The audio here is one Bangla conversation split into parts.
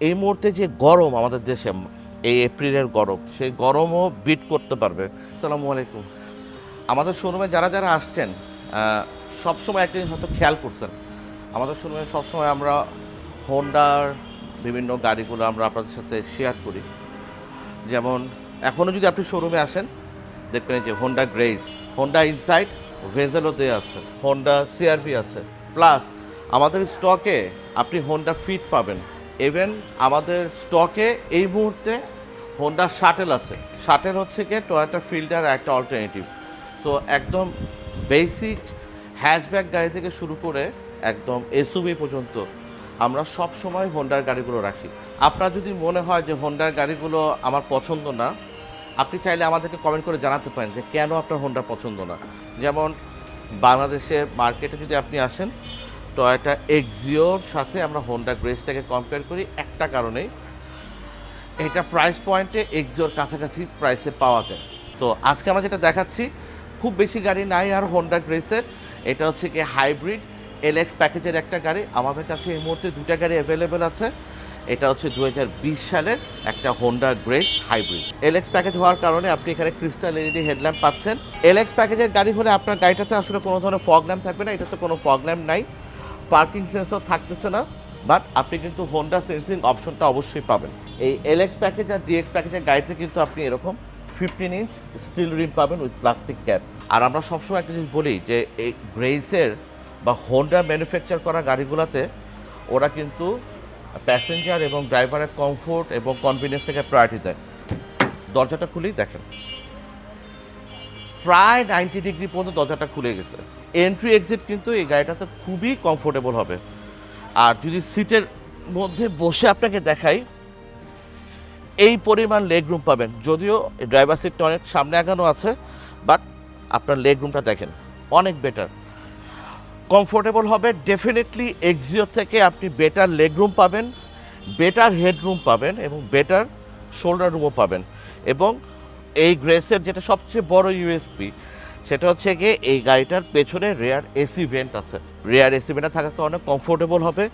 এই মুহূর্তে যে গরম আমাদের দেশে, এই এপ্রিলের গরম, সেই গরমও বিট করতে পারবে। আসসালামু আলাইকুম। আমাদের শোরুমে যারা যারা আসছেন সবসময় একটা জিনিস হয়তো খেয়াল করছেন, আমাদের শোরুমে সবসময় আমরা হোন্ডার বিভিন্ন গাড়িগুলো আমরা আপনাদের সাথে শেয়ার করি। যেমন এখনও যদি আপনি শোরুমে আসেন দেখবেন যে হোন্ডা গ্রেস, হোন্ডা ইনসাইট, ভেজেলও দেওয়া আছে, হোন্ডা সিআরভি আছে, প্লাস আমাদের স্টকে আপনি হোন্ডা ফিট পাবেন। ইভেন আমাদের স্টকে এই মুহূর্তে হোন্ডা শাটেল আছে। শাটেল হচ্ছে কি টয়োটা ফিল্ডার একটা অল্টারনেটিভ। তো একদম বেসিক হ্যাচব্যাক গাড়ি থেকে শুরু করে একদম এসইউভি পর্যন্ত আমরা সব সময় হোন্ডার গাড়িগুলো রাখি। আপনার যদি মনে হয় যে হোন্ডার গাড়িগুলো আমার পছন্দ না, আপনি চাইলে আমাদেরকে কমেন্ট করে জানাতে পারেন যে কেন আপনার হোন্ডা পছন্দ না। যেমন বাংলাদেশের মার্কেটে যদি আপনি আসেন, টয়োটা এক্সিওর সাথে আমরা হোন্ডা গ্রেসটাকে কম্পেয়ার করি একটা কারণেই, এটা প্রাইস পয়েন্টে এক্সিওর কাছাকাছি প্রাইসে পাওয়া যায়। তো আজকে আমরা যেটা দেখাচ্ছি, খুব বেশি গাড়ি নাই আর হোন্ডা গ্রেসের। এটা হচ্ছে কি হাইব্রিড এলএক্স প্যাকেজের একটা গাড়ি। আমাদের কাছে এই মুহূর্তে দুটা গাড়ি অ্যাভেলেবেল আছে। এটা হচ্ছে 2020 সালের একটা Honda grace hybrid. LX package হওয়ার কারণে আপনি এখানে ক্রিস্টাল এলইডি হেডল্যাম্প পাচ্ছেন। এলএক্স প্যাকেজের গাড়ি হলে আপনার গাড়িটাতে আসলে কোনো ধরনের ফগ ল্যাম্প থাকবে না, এটাতে কোনো ফগ ল্যাম্প নাই, পার্কিং সেন্সর থাকতেছে না, বাট আপনি কিন্তু হোন্ডা সেন্সিং অপশনটা অবশ্যই পাবেন। এই এলএক্স প্যাকেজ আর ডিএক্স প্যাকেজের গাড়িতে কিন্তু আপনি এরকম 15 ইঞ্চ স্টিল রিম পাবেন উইথ প্লাস্টিক ক্যাপ। আর আমরা সবসময় একটা জিনিস বলি যে এই গ্রেসের বা হোন্ডা ম্যানুফ্যাকচার করা গাড়িগুলোতে ওরা কিন্তু প্যাসেঞ্জার এবং ড্রাইভারের কমফোর্ট এবং কনভিনিয়েন্স থেকে প্রায়োরিটি দেয়। দরজাটা খুলেই দেখেন, প্রায় 90 ডিগ্রি পর্যন্ত দরজাটা খুলে গেছে। এন্ট্রি এক্সিট কিন্তু এই গাড়িটাতে খুবই কমফোর্টেবল হবে। আর যদি সিটের মধ্যে বসে আপনাকে দেখাই, এই পরিমাণ লেগ রুম পাবেন। যদিও ড্রাইভার সিটটা অনেক সামনে আগানো আছে, বাট আপনার লেগ রুমটা দেখেন অনেক বেটার, কমফোর্টেবল হবে। ডেফিনেটলি এক্সিও থেকে আপনি বেটার লেগ রুম পাবেন, বেটার হেড রুম পাবেন এবং বেটার শোল্ডার রুমও পাবেন। এবং এই গ্রেসের যেটা সবচেয়ে বড় ইউএসপি, সেটা হচ্ছে গিয়ে এই গাড়িটার পেছনে রেয়ার এসি ভেন্ট আছে। রেয়ার এসি ভেন্টে থাকার তো অনেক কমফোর্টেবল হবে।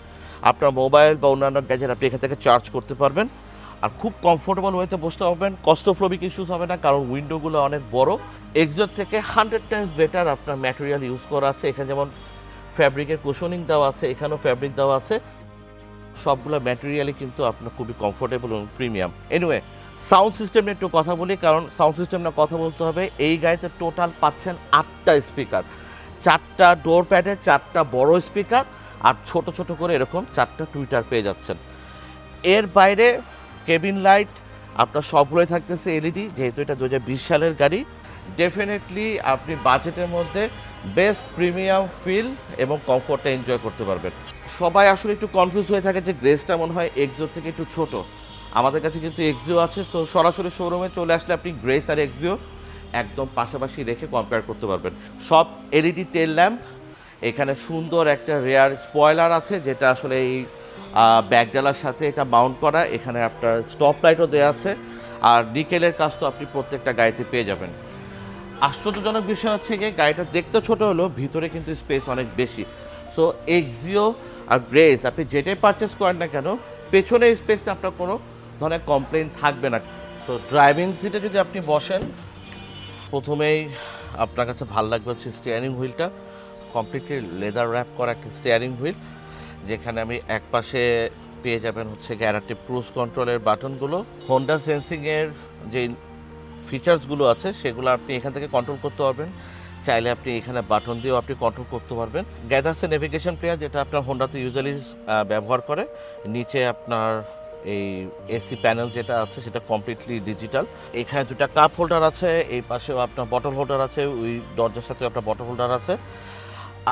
আপনার মোবাইল বা অন্যান্য গ্যাজেট আপনি এখান থেকে চার্জ করতে পারবেন আর খুব কমফোর্টেবল ওয়েতে বসতে পারবেন। কস্টোফ্লোবিক ইস্যুস হবে না, কারণ উইন্ডোগুলো অনেক বড়। এক্সোর থেকে 100 টাইমস বেটার আপনার ম্যাটেরিয়াল ইউজ করা আছে। এখানে যেমন ফ্যাব্রিকের কুশনিং দেওয়া আছে, এখানেও ফ্যাব্রিক দেওয়া আছে। সবগুলো ম্যাটেরিয়ালই কিন্তু আপনার খুবই কমফোর্টেবল এবং প্রিমিয়াম। এনিওয়ে, সাউন্ড সিস্টেম নিয়ে একটু কথা বলি, কারণ সাউন্ড সিস্টেম নিয়ে কথা বলতে হবে। এই গাড়িতে টোটাল পাচ্ছেন 8টা স্পিকার, 4টা ডোর প্যাডে 4টা বড় স্পিকার, আর ছোট ছোট করে এরকম 4টা টুইটার পেয়ে যাচ্ছেন। এর বাইরে কেবিন লাইট আপনার সবগুলোই থাকতেছে এলইডি, যেহেতু এটা 2020 সালের গাড়ি। ডেফিনেটলি আপনি বাজেটের মধ্যে বেস্ট প্রিমিয়াম ফিল এবং কমফোর্টটা এনজয় করতে পারবেন। সবাই আসলে একটু কনফিউজ হয়ে থাকে যে গ্রেসটা মনে হয় এক্সিও থেকে একটু ছোট। আমাদের কাছে কিন্তু এক্সিও আছে, তো সরাসরি শোরুমে চলে আসলে আপনি গ্রেস আর এক্সিও একদম পাশাপাশি রেখে কম্পেয়ার করতে পারবেন। সব এলইডি টেল ল্যাম্প, এখানে সুন্দর একটা রেয়ার স্পয়লার আছে যেটা আসলে এই ব্যাকডালার সাথে এটা মাউন্ট করা। এখানে আপনার স্টপ লাইটও দেওয়া আছে, আর নিকেলের কাজ তো আপনি প্রত্যেকটা গাড়িতে পেয়ে যাবেন। আশ্চর্যজনক বিষয় হচ্ছে গিয়ে গাড়িটা দেখতে ছোট হলেও ভিতরে কিন্তু স্পেস অনেক বেশি। সো এক্সিও আর গ্রেস আপনি যেটাই পারচেস করেন না কেন, পেছনে স্পেসটা আপনার কোনো ধরনের কমপ্লেন থাকবে না। তো ড্রাইভিং সিটে যদি আপনি বসেন, প্রথমেই আপনার কাছে ভালো লাগবে হচ্ছে স্টিয়ারিং হুইলটা। কমপ্লিটলি লেদার র্যাপ করা একটা স্টিয়ারিং হুইল, যেখানে আমি এক পাশে পেয়ে যাবেন হচ্ছে অ্যাডাপটিভ ক্রুজ কন্ট্রোলের বাটনগুলো। হোন্ডা সেন্সিংয়ের যে ফিচার্সগুলো আছে সেগুলো আপনি এখান থেকে কন্ট্রোল করতে পারবেন। চাইলে আপনি এখানে বাটন দিয়েও আপনি কন্ট্রোল করতে পারবেন। গ্যাদার্সের নেভিগেশন প্লেয়ার, যেটা আপনার হোন্ডাতে ইউজুয়ালি ব্যবহার করে। নিচে আপনার এই এসি প্যানেল যেটা আছে সেটা কমপ্লিটলি ডিজিটাল। এখানে দুটা কাপ হোল্ডার আছে, এই পাশেও আপনার বটল হোল্ডার আছে, ওই দরজার সাথে আপনার বটল হোল্ডার আছে।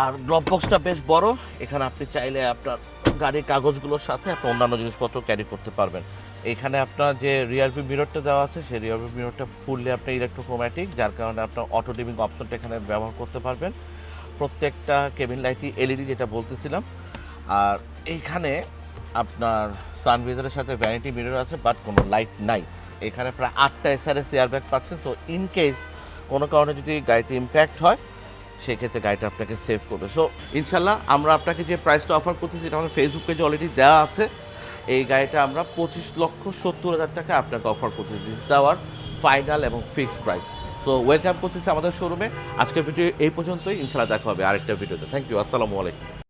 আর গ্লভ বক্সটা বেশ বড়, এখানে আপনি চাইলে আপনার গাড়ির কাগজগুলোর সাথে আপনি অন্যান্য জিনিসপত্র ক্যারি করতে পারবেন। এখানে আপনার যে রিয়ারভিউ মিররটা দেওয়া আছে, সেই রিয়ারভিউ মিররটা ফুললি আপনার ইলেকট্রোক্রোম্যাটিক, যার কারণে আপনার অটো ডিমিং অপশনটা এখানে ব্যবহার করতে পারবেন। প্রত্যেকটা কেবিন লাইটই এলইডি, যেটা বলতেছিলাম। আর এইখানে আপনার সানভিজারের সাথে ভ্যানিটি মিরর আছে, বাট কোনো লাইট নাই। এখানে প্রায় 8টা এসআরএস এয়ারব্যাগ পাচ্ছেন। তো ইন কেস কোনো কারণে যদি গাড়িতে ইম্প্যাক্ট হয়, সেক্ষেত্রে গাড়িটা আপনাকে সেভ করবে। সো ইনশাল্লাহ আমরা আপনাকে যে প্রাইসটা অফার করতেছি, এটা আমাদের ফেসবুক পেজে অলরেডি দেওয়া আছে। এই গাড়িটা আমরা 25,70,000 টাকা আপনাকে অফার করতেছি, দিস দেওয়ার ফাইনাল এবং ফিক্সড প্রাইস। সো ওয়েলকাম করতেছি আমাদের শোরুমে। আজকের ভিডিও এই পর্যন্তই, ইনশাআল্লাহ দেখা হবে আরেকটা ভিডিওতে। থ্যাংক ইউ, আসসালামু আলাইকুম।